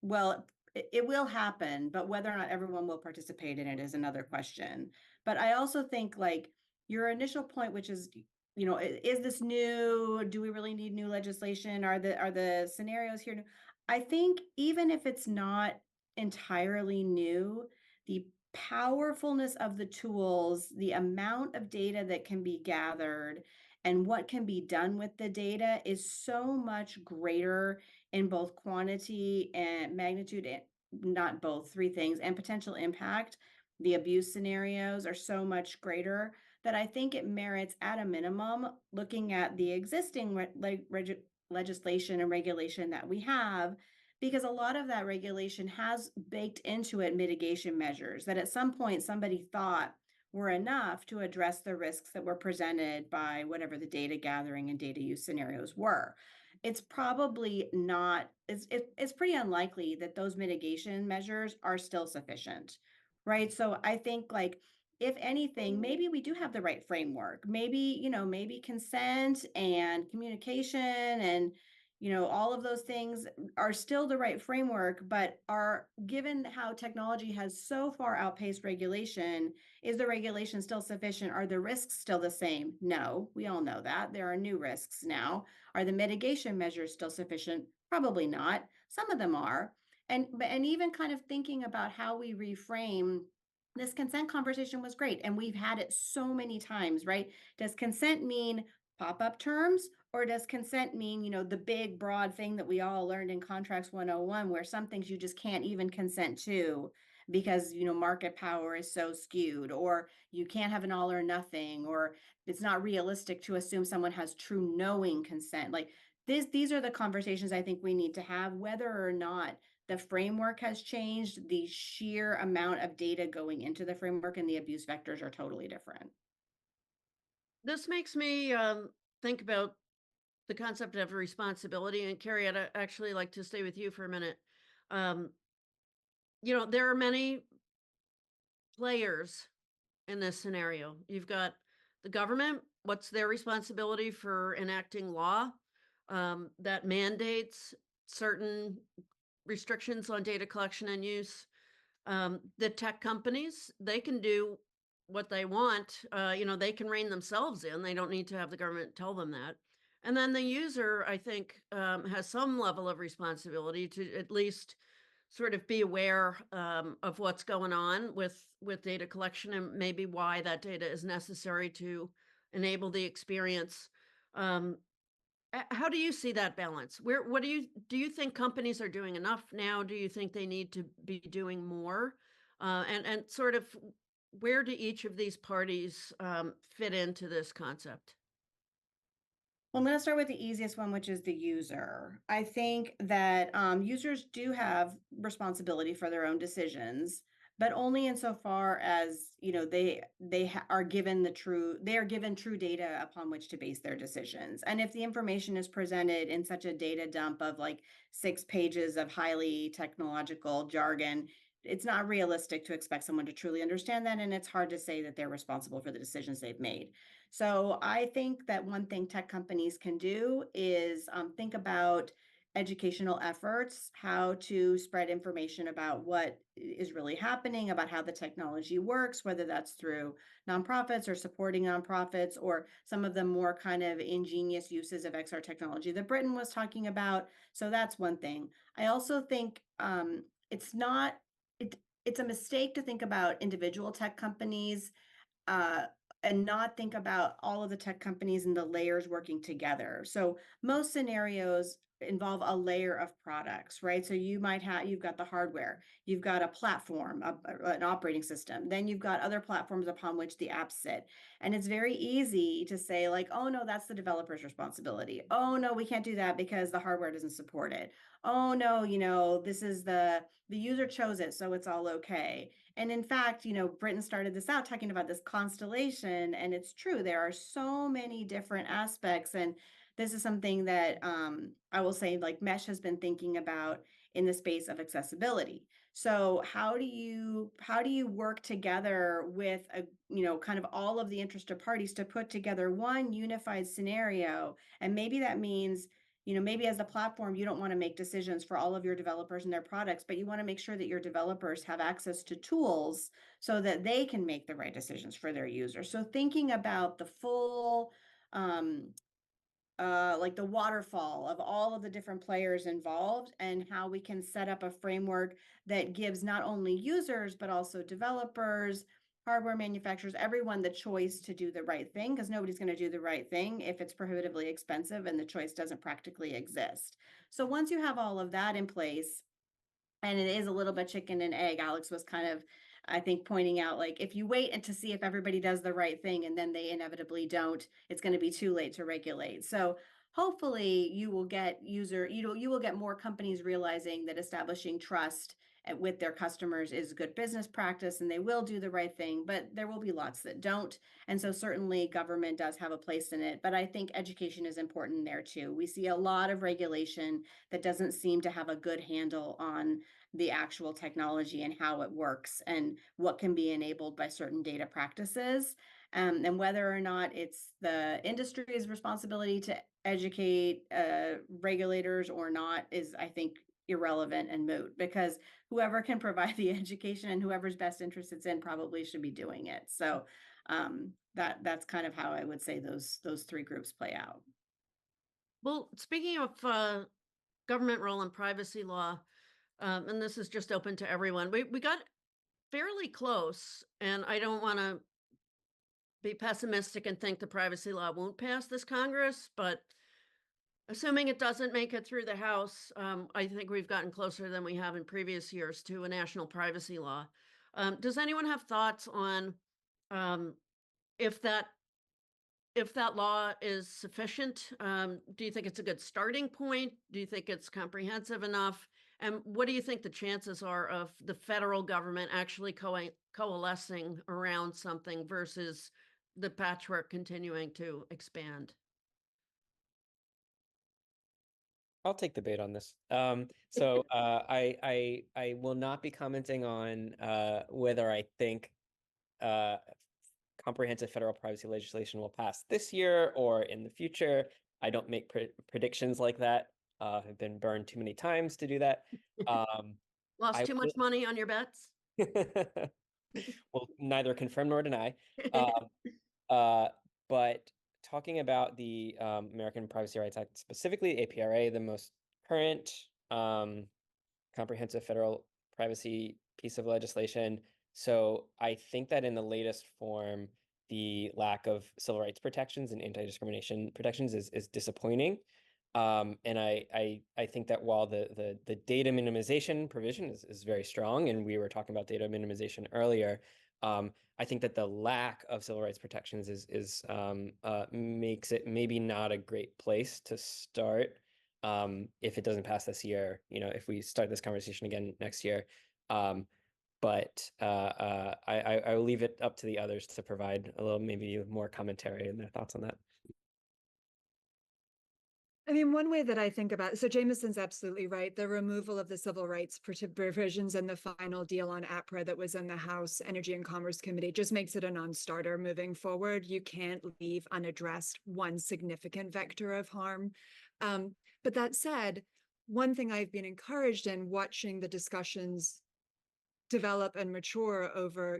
S2: well, it will happen, but whether or not everyone will participate in it is another question. But I also think, like, your initial point, which is, is this new? Do we really need new legislation? Are the scenarios here new? I think even if it's not entirely new, the powerfulness of the tools, the amount of data that can be gathered, and what can be done with the data is so much greater in both quantity and magnitude, and not both, three things, and potential impact. The abuse scenarios are so much greater that I think it merits, at a minimum, looking at the existing legislation and regulation that we have, because a lot of that regulation has baked into it mitigation measures that at some point somebody thought were enough to address the risks that were presented by whatever the data gathering and data use scenarios were. It's probably not, it's pretty unlikely that those mitigation measures are still sufficient, right? So I think, like, if anything, maybe we do have the right framework. Maybe, maybe consent and communication and, all of those things are still the right framework, but are, given how technology has so far outpaced regulation, is the regulation still sufficient? Are the risks still the same? No, we all know that. There are new risks now. Are the mitigation measures still sufficient? Probably not. Some of them are. And even kind of thinking about how we reframe this consent conversation was great. And we've had it so many times, right? Does consent mean pop-up terms, or does consent mean, the big broad thing that we all learned in Contracts 101, where some things you just can't even consent to because, market power is so skewed, or you can't have an all or nothing, or it's not realistic to assume someone has true knowing consent. Like these are the conversations I think we need to have, whether or not the framework has changed. The sheer amount of data going into the framework and the abuse vectors are totally different.
S1: This makes me think about the concept of responsibility. And Carrie, I'd actually like to stay with you for a minute. There are many players in this scenario. You've got the government. What's their responsibility for enacting law that mandates certain restrictions on data collection and use? The tech companies, they can do what they want. They can rein themselves in. They don't need to have the government tell them that. And then the user, I think, has some level of responsibility to at least sort of be aware of what's going on with data collection and maybe why that data is necessary to enable the experience. How do you see that balance? What do you think companies are doing enough now? Do you think they need to be doing more? And sort of where do each of these parties fit into this concept?
S2: Well, I'm going to start with the easiest one, which is the user. I think that users do have responsibility for their own decisions, but only insofar as, they are given true data upon which to base their decisions. And if the information is presented in such a data dump of like 6 pages of highly technological jargon, it's not realistic to expect someone to truly understand that, and it's hard to say that they're responsible for the decisions they've made. So I think that one thing tech companies can do is think about educational efforts, how to spread information about what is really happening, about how the technology works, whether that's through nonprofits or supporting nonprofits, or some of the more kind of ingenious uses of XR technology that Brittan was talking about. So that's one thing. I also think it's not, it's a mistake to think about individual tech companies and not think about all of the tech companies and the layers working together. So most scenarios involve a layer of products, right? So you've got the hardware, you've got a platform, an operating system, then you've got other platforms upon which the apps sit. And it's very easy to say like, oh no, that's the developer's responsibility. Oh no, we can't do that because the hardware doesn't support it. Oh no, this is the user chose it, so it's all okay. And in fact, Brittan started this out talking about this constellation, and it's true. There are so many different aspects, and this is something that I will say like Mesh has been thinking about in the space of accessibility. So how do you work together with kind of all of the interested parties to put together one unified scenario? And maybe that means, maybe as a platform, you don't want to make decisions for all of your developers and their products, but you want to make sure that your developers have access to tools so that they can make the right decisions for their users. So thinking about the full, like the waterfall of all of the different players involved, and how we can set up a framework that gives not only users, but also developers, hardware manufacturers, everyone the choice to do the right thing, because nobody's going to do the right thing if it's prohibitively expensive and the choice doesn't practically exist. So once you have all of that in place, and it is a little bit chicken and egg, Alex was kind of, I think, pointing out like, if you wait and to see if everybody does the right thing and then they inevitably don't, it's going to be too late to regulate. So hopefully you will get you will get more companies realizing that establishing trust with their customers is good business practice, and they will do the right thing, but there will be lots that don't. And so certainly government does have a place in it, but I think education is important there too. We see a lot of regulation that doesn't seem to have a good handle on the actual technology and how it works and what can be enabled by certain data practices. And whether or not it's the industry's responsibility to educate regulators or not is, I think, irrelevant and moot, because whoever can provide the education and whoever's best interest it's in probably should be doing it. So that's kind of how I would say those 3 groups play out.
S1: Well, speaking of government role in privacy law, and this is just open to everyone, we got fairly close, and I don't want to be pessimistic and think the privacy law won't pass this Congress, but assuming it doesn't make it through the House, I think we've gotten closer than we have in previous years to a national privacy law. Does anyone have thoughts on if that law is sufficient? Do you think it's a good starting point? Do you think it's comprehensive enough? And what do you think the chances are of the federal government actually coalescing around something versus the patchwork continuing to expand?
S4: I'll take the bait on this. So I will not be commenting on whether I think comprehensive federal privacy legislation will pass this year or in the future. I don't make predictions like that. I've been burned too many times to do that.
S1: Lost too much money on your bets?
S4: Well, neither confirm nor deny. But talking about the American Privacy Rights Act, specifically APRA, the most current comprehensive federal privacy piece of legislation. So I think that in the latest form, the lack of civil rights protections and anti-discrimination protections is disappointing. And I think that while the data minimization provision is very strong, and we were talking about data minimization earlier, I think that the lack of civil rights protections makes it maybe not a great place to start if it doesn't pass this year. If we start this conversation again next year. but I will leave it up to the others to provide a little maybe more commentary and their thoughts on that.
S3: I mean, one way that I think about, so Jameson's absolutely right. The removal of the civil rights provisions and the final deal on APRA that was in the House Energy and Commerce Committee just makes it a non-starter moving forward. You can't leave unaddressed one significant vector of harm. But that said, one thing I've been encouraged in watching the discussions develop and mature over,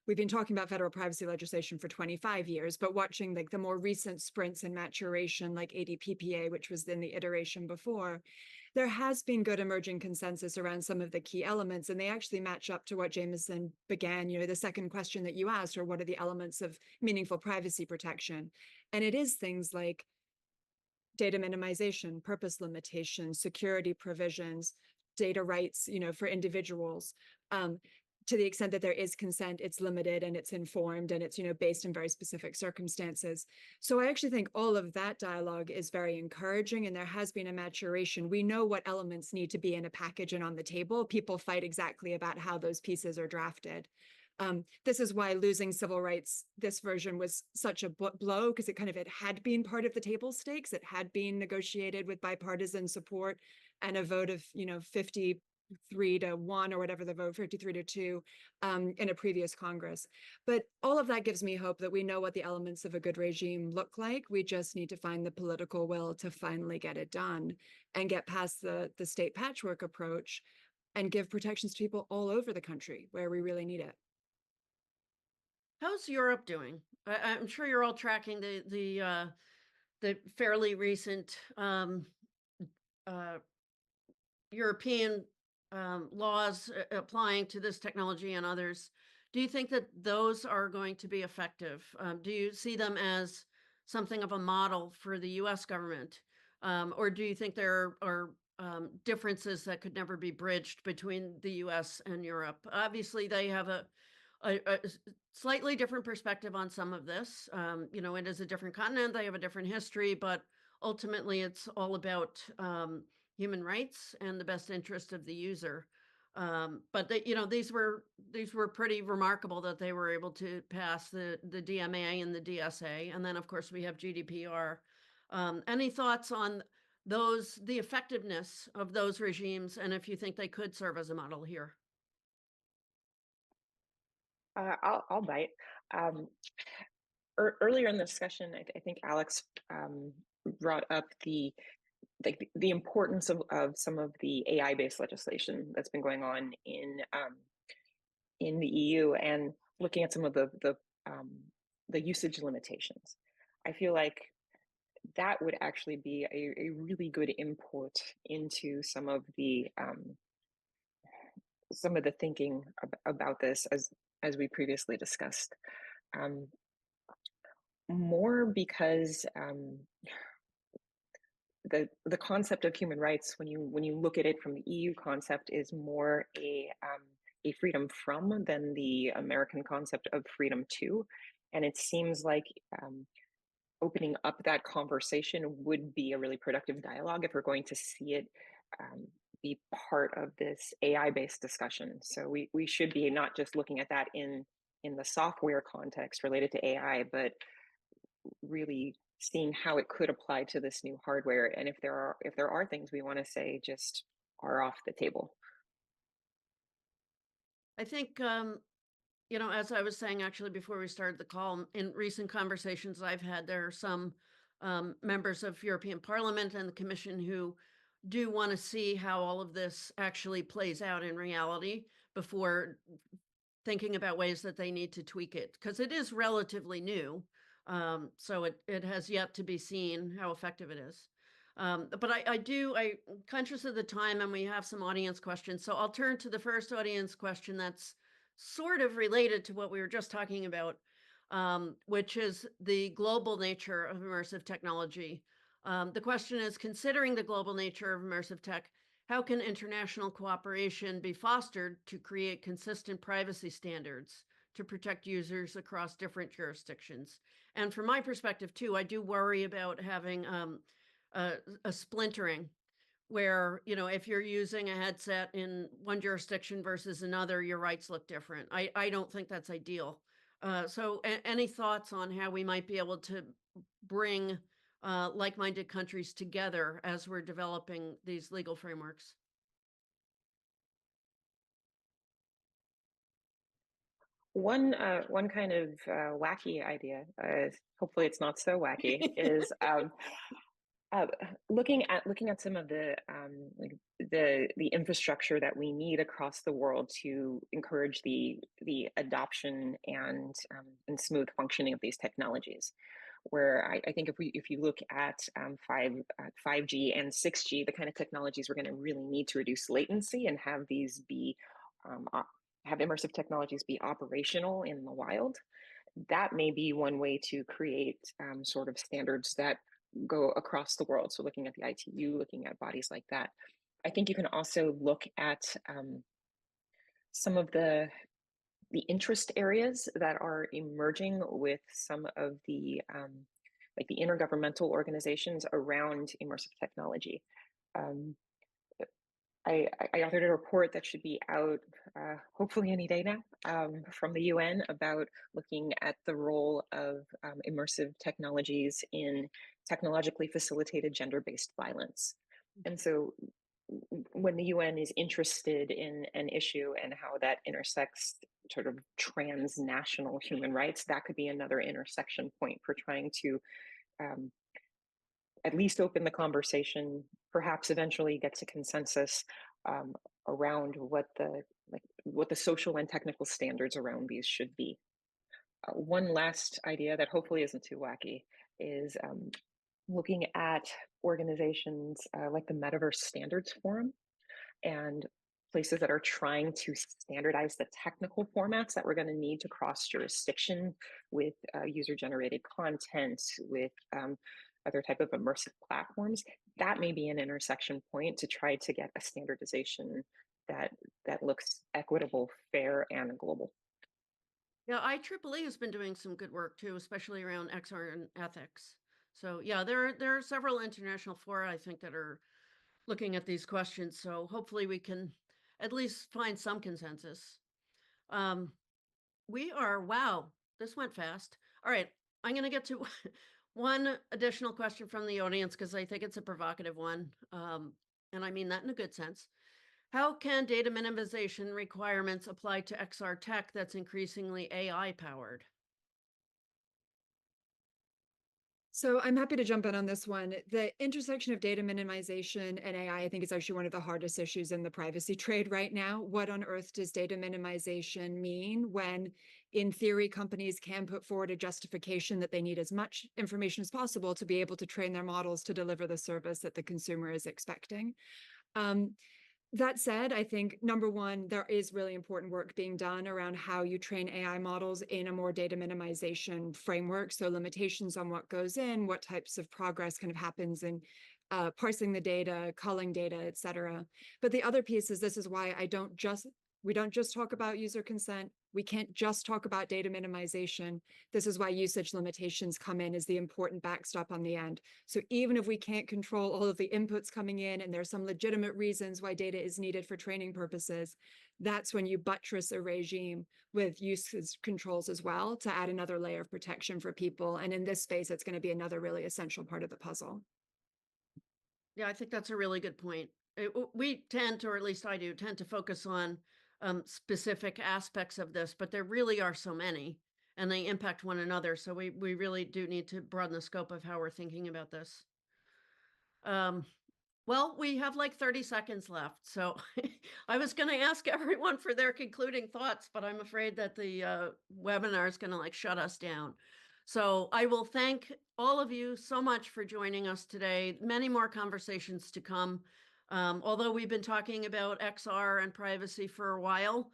S3: we've been talking about federal privacy legislation for 25 years, but watching like the more recent sprints and maturation, like ADPPA, which was in the iteration before, there has been good emerging consensus around some of the key elements, and they actually match up to what Jameson began, the second question that you asked, or what are the elements of meaningful privacy protection? And it is things like data minimization, purpose limitation, security provisions, data rights, for individuals. To the extent that there is consent, it's limited and it's informed and it's, based in very specific circumstances. So I actually think all of that dialogue is very encouraging, and there has been a maturation. We know what elements need to be in a package and on the table. People fight exactly about how those pieces are drafted. This is why losing civil rights, this version was such a blow, because it had been part of the table stakes. It had been negotiated with bipartisan support and a vote of, 53-1 or whatever the vote, 53-2 in a previous Congress. But all of that gives me hope that we know what the elements of a good regime look like. We just need to find the political will to finally get it done and get past the state patchwork approach and give protections to people all over the country where we really need it.
S1: How's Europe doing? I'm sure you're all tracking the fairly recent European laws applying to this technology and others. Do you think that those are going to be effective? Do you see them as something of a model for the U.S. government? Or do you think there are differences that could never be bridged between the U.S. and Europe? Obviously, they have a slightly different perspective on some of this. It is a different continent. They have a different history, but ultimately it's all about human rights and the best interest of the user. But these were pretty remarkable that they were able to pass the DMA and the DSA. And then of course we have GDPR. Any thoughts on the effectiveness of those regimes, and if you think they could serve as a model here?
S5: I'll bite. Earlier in the discussion, I think Alex brought up the importance of some of the AI-based legislation that's been going on in the EU, and looking at some of the usage limitations. I feel like that would actually be a really good import into some of the thinking about this, as we previously discussed. More because the concept of human rights, when you look at it from the EU concept, is more a freedom from than the American concept of freedom to, and it seems like opening up that conversation would be a really productive dialogue if we're going to see it be part of this AI-based discussion. So we should be not just looking at that in the software context related to AI, but really seeing how it could apply to this new hardware, and if there are things we want to say just are off the table.
S1: I think as I was saying actually before we started the call, in recent conversations I've had, there are some members of European Parliament and the Commission who do want to see how all of this actually plays out in reality before thinking about ways that they need to tweak it, because it is relatively new. So it has yet to be seen how effective it is. But I'm conscious of the time, and we have some audience questions. So I'll turn to the first audience question that's sort of related to what we were just talking about, which is the global nature of immersive technology. The question is, considering the global nature of immersive tech, how can international cooperation be fostered to create consistent privacy standards to protect users across different jurisdictions? And from my perspective too, I do worry about having a splintering where, you know, if you're using a headset in one jurisdiction versus another, your rights look different. I don't think that's ideal. So any thoughts on how we might be able to bring like-minded countries together as we're developing these legal frameworks?
S5: One kind of wacky idea, hopefully it's not so wacky, is looking at some of the like the infrastructure that we need across the world to encourage the adoption and smooth functioning of these technologies. Where I think if you look at 5G and 6G, the kind of technologies we're going to really need to reduce latency and have these be have immersive technologies be operational in the wild, that may be one way to create sort of standards that go across the world. So looking at the ITU, looking at bodies like that. I think you can also look at some of the interest areas that are emerging with some of the like the intergovernmental organizations around immersive technology. I authored a report that should be out hopefully any day now from the UN about looking at the role of immersive technologies in technologically facilitated gender-based violence. And so when the UN is interested in an issue and how that intersects sort of transnational human rights, that could be another intersection point for trying to at least open the conversation, perhaps eventually get to consensus around what the social and technical standards around these should be. One last idea that hopefully isn't too wacky is looking at organizations like the Metaverse Standards Forum and places that are trying to standardize the technical formats that we're going to need to cross jurisdiction with user-generated content, with other type of immersive platforms. That may be an intersection point to try to get a standardization that looks equitable, fair, and global.
S1: Yeah, IEEE has been doing some good work too, especially around XR and ethics. So yeah, there are several international fora, I think, that are looking at these questions. So hopefully we can at least find some consensus. Wow, this went fast. All right, I'm going to get to one additional question from the audience because I think it's a provocative one. And I mean that in a good sense. How can data minimization requirements apply to XR tech that's increasingly AI powered?
S3: So I'm happy to jump in on this one. The intersection of data minimization and AI, I think, is actually one of the hardest issues in the privacy trade right now. What on earth does data minimization mean when, in theory, companies can put forward a justification that they need as much information as possible to be able to train their models to deliver the service that the consumer is expecting? That said, I think, number one, there is really important work being done around how you train AI models in a more data minimization framework. So limitations on what goes in, what types of progress kind of happens in parsing the data, culling data, et cetera. But the other piece is, this is why we don't just talk about user consent. We can't just talk about data minimization. This is why usage limitations come in as the important backstop on the end. So even if we can't control all of the inputs coming in, and there's some legitimate reasons why data is needed for training purposes, that's when you buttress a regime with usage controls as well to add another layer of protection for people. And in this space, it's going to be another really essential part of the puzzle.
S1: Yeah, I think that's a really good point. We tend to, or at least I do, tend to focus on specific aspects of this, but there really are so many and they impact one another. So we really do need to broaden the scope of how we're thinking about this. Well, we have like 30 seconds left. So I was going to ask everyone for their concluding thoughts, but I'm afraid that the webinar is going to like shut us down. So I will thank all of you so much for joining us today. Many more conversations to come. Although we've been talking about XR and privacy for a while,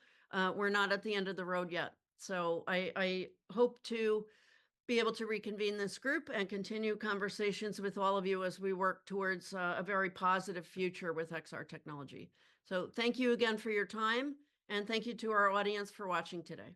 S1: we're not at the end of the road yet. So I hope to be able to reconvene this group and continue conversations with all of you as we work towards a very positive future with XR technology. So thank you again for your time, and thank you to our audience for watching today.